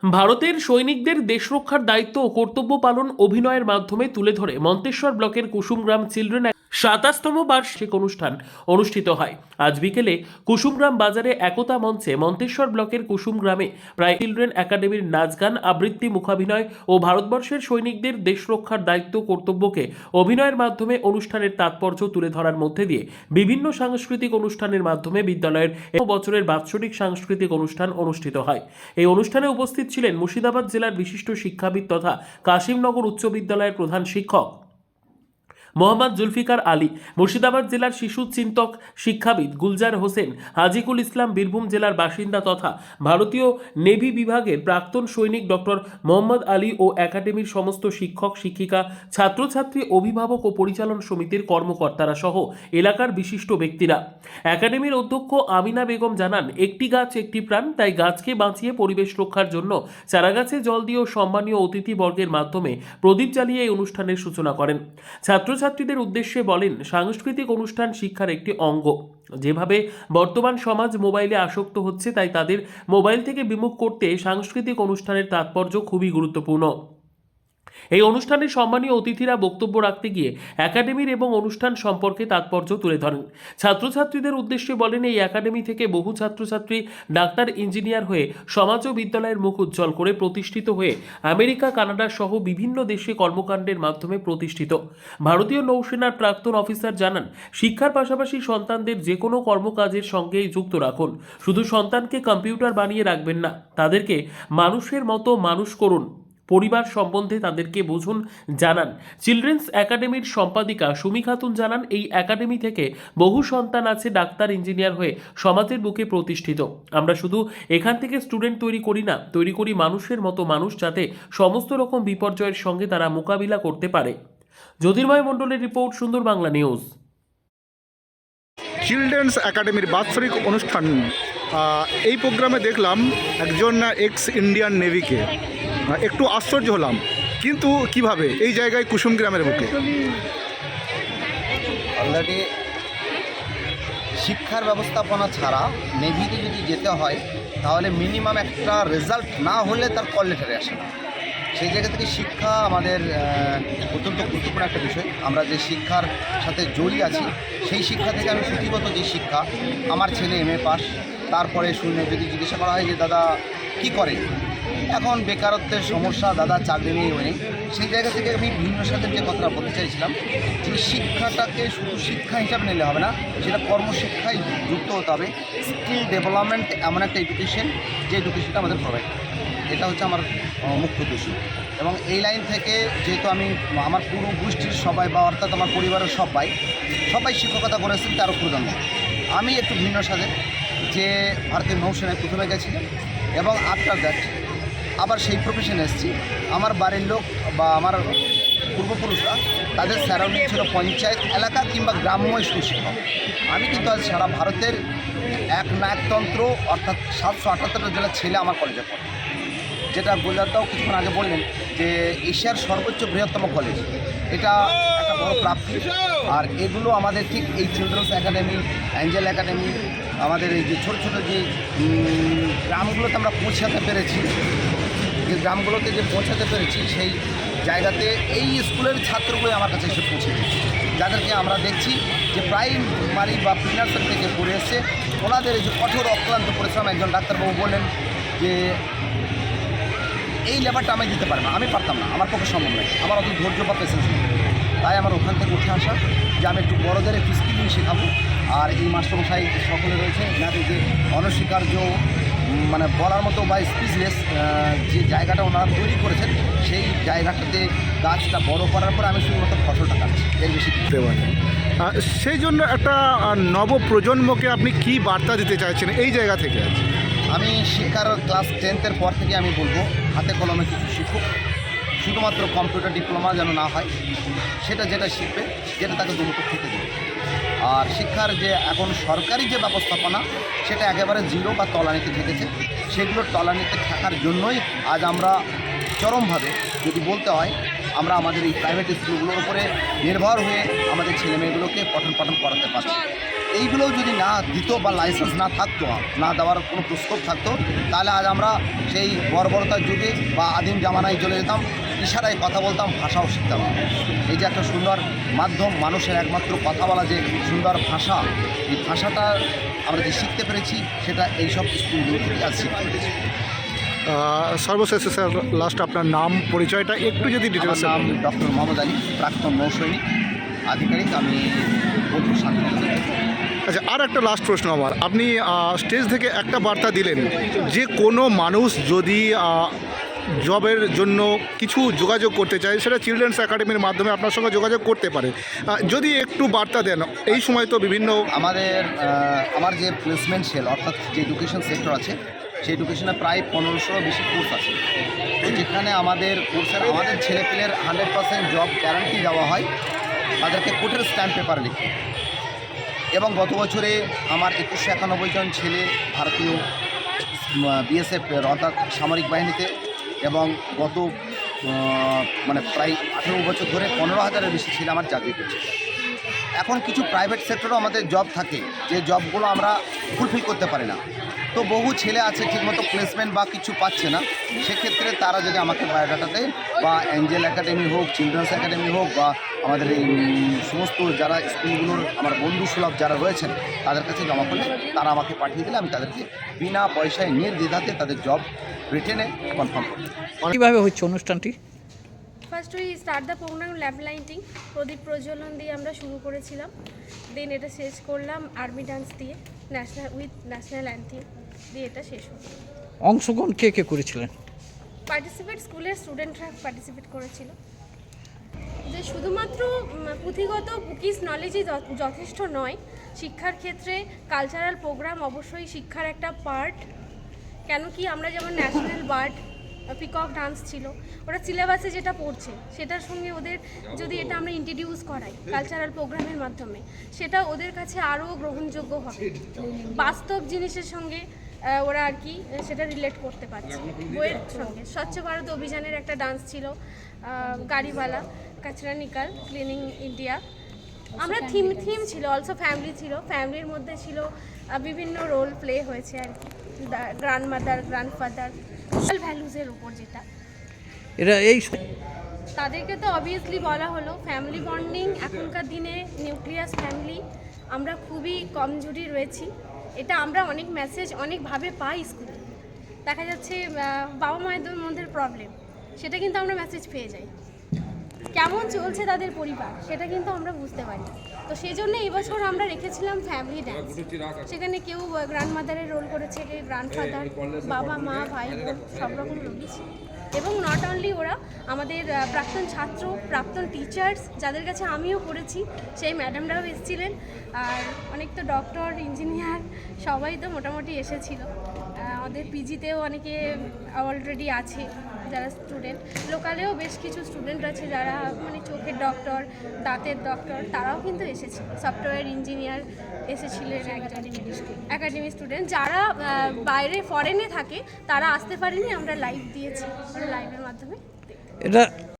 ভারতের সৈনিকদের দেশরক্ষার দায়িত্ব ও কর্তব্য পালন অভিনয়ের মাধ্যমে তুলে ধরে মন্তেশ্বর ব্লকের কুসুমগ্রাম চিলড্রেন 27তম বার্ষিক অনুষ্ঠান অনুষ্ঠিত হয়। আজ বিকেলে কুসুমগ্রাম বাজারে একতা মঞ্চে মন্তেশ্বর ব্লকের কুসুমগ্রামে প্রায় চিলড্রেন একাডেমির নাচ গান, আবৃত্তি, মুখাভিনয় ও ভারতবর্ষের সৈনিকদের দেশ রক্ষার দায়িত্ব কর্তব্যকে অভিনয়ের মাধ্যমে অনুষ্ঠানের তাৎপর্য তুলে ধরার মধ্যে দিয়ে বিভিন্ন সাংস্কৃতিক অনুষ্ঠানের মাধ্যমে বিদ্যালয়ের বছরের বাৎসরিক সাংস্কৃতিক অনুষ্ঠান অনুষ্ঠিত হয়। এই অনুষ্ঠানে উপস্থিত ছিলেন মুর্শিদাবাদ জেলার বিশিষ্ট শিক্ষাবিদ তথা কাশিমনগর উচ্চ বিদ্যালয়ের প্রধান শিক্ষক মোহাম্মদ জুলফিকার আলী, মুর্শিদাবাদ জেলার শিশু চিন্তক শিক্ষাবিদ গুলজার হোসেন, হাজিকুল ইসলাম বীরভূম জেলার বাসিন্দা তথা ভারতীয় নেভি বিভাগের প্রাক্তন সৈনিক ডক্টর মোহাম্মদ আলী ও একাডেমির সমস্ত শিক্ষক শিক্ষিকা, ছাত্রছাত্রী, অভিভাবক ও পরিচালন সমিতির কর্মকর্তারা সহ এলাকার বিশিষ্ট ব্যক্তিরা। একাডেমির অধ্যক্ষ আমিনা বেগম জানান, একটি গাছ একটি প্রাণ, তাই গাছকে বাঁচিয়ে পরিবেশ রক্ষার জন্য চারাগাছে জল দিয়ে সম্মানীয় অতিথিবর্গের মাধ্যমে প্রদীপ জ্বালিয়ে এই অনুষ্ঠানের সূচনা করেন। ছাত্রছাত্রীদের উদ্দেশ্যে বলেন, সাংস্কৃতিক অনুষ্ঠান শিক্ষার একটি অঙ্গ। যেভাবে বর্তমান সমাজ মোবাইলে আসক্ত হচ্ছে, তাই তাদের মোবাইল থেকে বিমুখ করতে সাংস্কৃতিক অনুষ্ঠানের তাৎপর্য খুবই গুরুত্বপূর্ণ। এই অনুষ্ঠানে সম্মানীয় অতিথিরা বক্তব্য রাখতে গিয়ে একাডেমির এবং অনুষ্ঠান সম্পর্কে তাৎপর্য তুলে ধরেন। ছাত্রছাত্রীদের উদ্দেশ্যে বলেন, এই একাডেমি থেকে বহু ছাত্রছাত্রী ডাক্তার, ইঞ্জিনিয়ার হয়ে সমাজ ও বিদ্যালয়ের মুখ উজ্জ্বল করে প্রতিষ্ঠিত হয়ে আমেরিকা, কানাডা সহ বিভিন্ন দেশে কর্মকাণ্ডের মাধ্যমে প্রতিষ্ঠিত। ভারতীয় নৌসেনার প্রাক্তন অফিসার জানান, শিক্ষার পাশাপাশি সন্তানদের যে কোনো কর্মকাজের সঙ্গেই যুক্ত রাখুন। শুধু সন্তানকে কম্পিউটার বানিয়ে রাখবেন না, তাদেরকে মানুষের মতো মানুষ করুন। পরিবার সম্বন্ধে তাদেরকে বুঝুন জানান। চিলড্রেন্স একাডেমির সম্পাদিকা সুমি খাতুন জানান, এই একাডেমি থেকে বহু সন্তান আছে ডাক্তার, ইঞ্জিনিয়ার হয়ে সমাজের বুকে প্রতিষ্ঠিত। আমরা শুধু এখান থেকে স্টুডেন্ট তৈরি করি না, তৈরি করি মানুষের মতো মানুষ, যাতে সমস্ত রকম বিপর্যয়ের সঙ্গে তারা মোকাবিলা করতে পারে। জ্যোতির্ময় মণ্ডলের রিপোর্ট, সুন্দর বাংলা নিউজ। চিলড্রেন্স একাডেমির বাৎসরিক অনুষ্ঠান, এই প্রোগ্রামে দেখলাম একজন এক্স ইন্ডিয়ান নেভিকে। একটু আশ্চর্য হলাম, কিন্তু কিভাবে এই জায়গায় কুসুমগ্রামের বুকে? অলরেডি শিক্ষার ব্যবস্থাপনা ছাড়া নেভিতে যদি যেতে হয়, তাহলে মিনিমাম একটা রেজাল্ট না হলে তার কল লেটারে আসে না। সেই জায়গা থেকে শিক্ষা আমাদের অত্যন্ত গুরুত্বপূর্ণ একটা বিষয়। আমরা যে শিক্ষার সাথে জড়িয়ে আছি, সেই শিক্ষা থেকে আমি পুঁথিগত যে শিক্ষা, আমার ছেলে MA পাস, তারপরে শুনে যদি জিজ্ঞাসা করা হয় যে দাদা কী করে, এখন বেকারত্বের সমস্যা, দাদা চাকরি নেই হয়নি, সেই জায়গা থেকে আমি বিভিন্ন সাথে যে কথাটা বলতে চাইছিলাম যে শিক্ষাটাকে শুধু শিক্ষা হিসাবে নিলে হবে না, সেটা কর্মশিক্ষায় যুক্ত হতে হবে। স্কিল ডেভেলপমেন্ট এমন একটা এডুকেশন, যে এডুকেশনটা আমাদের প্রোভাইড করে, এটা হচ্ছে আমার মুখ্য উদ্দেশ্য। এবং এই লাইন থেকে যেহেতু আমি আমার পুরো গোষ্ঠীর সবাই, বা অর্থাৎ আমার পরিবারের সবাই শিক্ষকতা করেছেন 13 প্রজন্ম। আমি একটু ভিন্ন সাথে যে ভারতীয় নৌসেনায় প্রথমে গেছিলাম, এবং আফটার দ্যাট আবার সেই প্রফেশনে এসেছি। আমার বাড়ির লোক বা আমার পূর্বপুরুষরা, তাদের সারাউন্ডিং ছিল পঞ্চায়েত এলাকা কিংবা গ্রাম্য স্কুল শিক্ষক। আমি কিন্তু আজ সারা ভারতের একনায়কতন্ত্র, অর্থাৎ 778টা জেলার ছেলে আমার কলেজে পড়ে। যেটা গুলজারদাও কিছুক্ষণ আগে বললেন যে এশিয়ার সর্বোচ্চ বৃহত্তম কলেজ, এটা একটা বড় প্রাপ্তি। আর এগুলো আমাদের ঠিক এই চিলড্রেন্স একাডেমি, অ্যাঞ্জেল একাডেমি, আমাদের এই যে ছোটো ছোটো যে গ্রামগুলোতে আমরা পৌঁছাতে পেরেছি, সেই জায়গাতে এই স্কুলের ছাত্রগুলোই আমার কাছে এসে পৌঁছে দিচ্ছে, যাদেরকে আমরা দেখছি যে প্রাইমারি বা প্রিনার্সারি থেকে পড়ে এসছে। ওনাদের এই যে কঠোর অক্লান্ত পরিশ্রম, একজন ডাক্তারবাবু বললেন যে এই লেবারটা আমি দিতে পারি না, আমি পারতাম না, আমার পক্ষে সম্ভব নয়, আমার অত ধৈর্য বা পেশেন্স নেই। তাই আমার ওখান থেকে উঠে আসা যে আমি একটু বড়োদের একটু স্কিলিং শেখাবো। আর এই মাস্টারমশাই সকলে রয়েছে, এনাদের যে অনস্বীকার্য, মানে বলার মতো বা স্পিচলেস যে জায়গাটা ওনারা তৈরি করেছেন, সেই জায়গাটাতে গাছটা বড় করার পর আমি শুধুমাত্র ফসলটা কাটছি, এর বেশি দিতে পারি। সেই জন্য একটা নব প্রজন্মকে আপনি কি বার্তা দিতে চাইছেন এই জায়গা থেকে? আমি শিক্ষার ক্লাস 10th পর থেকে আমি বলবো, হাতে কলমে কিছু শিখুক। শুধুমাত্র কম্পিউটার ডিপ্লোমা যেন না হয়, যেটা শিখবে, যেটা তাকে দুমুখো খেতে দেবে। আর শিক্ষার যে এখন সরকারি যে ব্যবস্থাপনা, সেটা একেবারে জিরো বা তলানিতে থেকেছে। সেগুলোর তলানিতে থাকার জন্যই আজ আমরা চরমভাবে, যদি বলতে হয়, আমরা আমাদের এই প্রাইভেট স্কুলগুলোর উপরে নির্ভর হয়ে আমাদের ছেলেমেয়েগুলোকে পঠন পাঠন করাতে পারছি। এইগুলো যদি না দিত বা লাইসেন্স না থাকতো, না দেওয়ার কোনো প্রস্তাব থাকতো, তাহলে আজ আমরা সেই বর্বরতার যুগে বা আদিম জামানায় চলে যেতাম, ইশারায় কথা বলতাম, ভাষাও শিখতাম। এই যে একটা সুন্দর মাধ্যম, মানুষের একমাত্র কথা বলা যে সুন্দর ভাষা, এই ভাষাটা আমরা যে শিখতে পেরেছি সেটা এইসব স্কুলগুলো থেকে আজ শিখতে পেরেছি। সর্বশেষে স্যার লাস্ট আপনার নাম পরিচয়টা একটু যদি আমার ডিটেলস নাম ডক্টর মোহাম্মদ আলী, প্রাক্তন নৌসৈনিক আধিকারিক, আমি বোলপুর শান্তিনিকেতন থেকে। আচ্ছা, আর একটা লাস্ট প্রশ্ন আমার, আপনি স্টেজ থেকে একটা বার্তা দিলেন যে কোনো মানুষ যদি জবের জন্য কিছু যোগাযোগ করতে চায়, সেটা চিলড্রেন্স একাডেমির মাধ্যমে আপনার সঙ্গে যোগাযোগ করতে পারে, যদি একটু বার্তা দেন। এই সময় তো বিভিন্ন আমার যে প্লেসমেন্ট সেল অর্থাৎ যে এডুকেশন সেক্টর আছে, সেই এডুকেশনে প্রায় 1500 বেশি কোর্স আছে, তো যেখানে আমাদের ছেলেপেলের 100% জব গ্যারান্টি দেওয়া হয় তাদেরকে কোর্টের স্ট্যাম্প পেপার লিখে। এবং গত বছরে আমার 2191 জন ছেলে ভারতীয় বিএসএফ অর্থাৎ সামরিক বাহিনীতে, এবং গত প্রায় 18 বছর ধরে 15,000-এর বেশি ছেলে আমার চাকরি করছে। এখন কিছু প্রাইভেট সেক্টরেও আমাদের জব থাকে, যে জবগুলো আমরা ফুলফিল করতে পারি না, তো বহু ছেলে আছে ঠিকমতো প্লেসমেন্ট বা কিছু পাচ্ছে না। সেক্ষেত্রে তারা যদি আমাকে বায়োডাটা দেয়, বা অ্যাঞ্জেল একাডেমি হোক, চিলড্রেন্স একাডেমি হোক, বা আমাদের এই সমস্ত যারা স্কুলগুলোর আমার বন্ধু সুলভ যারা রয়েছেন তাদের কাছে জমা করলে তারা আমাকে পাঠিয়ে দিলে আমি তাদেরকে বিনা পয়সায় নির্দ্বিধাতে তাদের জব রিটেনে কনফার্ম করি। কীভাবে হচ্ছে অনুষ্ঠানটি? First we start the programme lamp lighting, প্রদীপ প্রজ্বলন দিয়ে আমরা শুরু করেছিলাম। দেন এটা শেষ করলাম আর্মি ডান্স দিয়ে, ন্যাশনাল অ্যান্থেম দিয়ে এটা শেষ হলো। অংশগ্রহণ কে কে করেছিলেন? পার্টিসিপেট স্কুলের স্টুডেন্টরা পার্টিসিপেট করেছিল। যে শুধুমাত্র পুঁথিগত বুকিস নলেজই যথেষ্ট নয়, শিক্ষার ক্ষেত্রে কালচারাল প্রোগ্রাম অবশ্যই শিক্ষার একটা পার্ট। কেন কি আমরা যেমন ন্যাশনাল বার্ড, পিকক ডান্স ছিল, ওরা সিলেবাসে যেটা পড়ছে সেটার সঙ্গে ওদের যদি এটা আমরা ইন্ট্রোডিউস করাই কালচারাল প্রোগ্রামের মাধ্যমে, সেটা ওদের কাছে আরও গ্রহণযোগ্য হবে। বাস্তব জিনিসের সঙ্গে ওরা আর কি সেটা রিলেট করতে পারছে বইয়ের সঙ্গে। স্বচ্ছ ভারত অভিযানের একটা ডান্স ছিল, গাড়িওয়ালা, কাচরা নিকাল, ক্লিনিং ইন্ডিয়া। আমরা থিম ছিল, অলসো ফ্যামিলি ছিল, ফ্যামিলির মধ্যে ছিল বিভিন্ন রোল প্লে হয়েছে আর কি, গ্র্যান্ডমাদার, গ্র্যান্ডফাদার, সোশ্যাল ভ্যালুজের উপর যেটা। এরা এই তাদেরকে তো অবভিয়াসলি বলা হলো ফ্যামিলি বন্ডিং। এখনকার দিনে নিউক্লিয়াস ফ্যামিলি আমরা খুবই কমজোরি রয়েছি, এটা আমরা অনেক মেসেজ অনেকভাবে পাই স্কুলে। দেখা যাচ্ছে বাবা মায়েদের মধ্যে প্রবলেম, সেটা কিন্তু আমরা মেসেজ পেয়ে যাই। কেমন চলছে তাদের পরিবার সেটা কিন্তু আমরা বুঝতে পারি। তো সেই জন্য এবছর আমরা রেখেছিলাম ফ্যামিলি ড্যান্স। সেখানে কেউ গ্র্যান্ডমাদারের রোল করেছে, কেউ গ্র্যান্ডফাদার, বাবা মা ভাই বোন সব রকম রোলই ছিল। এবং নট অনলি ওরা, আমাদের প্রাক্তন ছাত্র, প্রাক্তন টিচার্স যাদের কাছে আমিও পড়েছি সেই ম্যাডামরাও এসেছিলেন। আর অনেক তো ডক্টর, ইঞ্জিনিয়ার সবাই তো মোটামুটি এসেছিল। আমাদের পিজিতেও অনেকে অলরেডি আছে যারা স্টুডেন্ট, লোকালেও বেশ কিছু স্টুডেন্ট আছে যারা চোখের ডক্টর, দাঁতের ডক্টর, তারাও কিন্তু এসেছে। সফটওয়্যার ইঞ্জিনিয়ার এসেছিলেন, একাডেমি স্টুডেন্ট যারা বাইরে ফরেনে থাকে তারা আসতে পারেনি, আমরা লাইভ দিয়েছি, লাইভের মাধ্যমে। এটা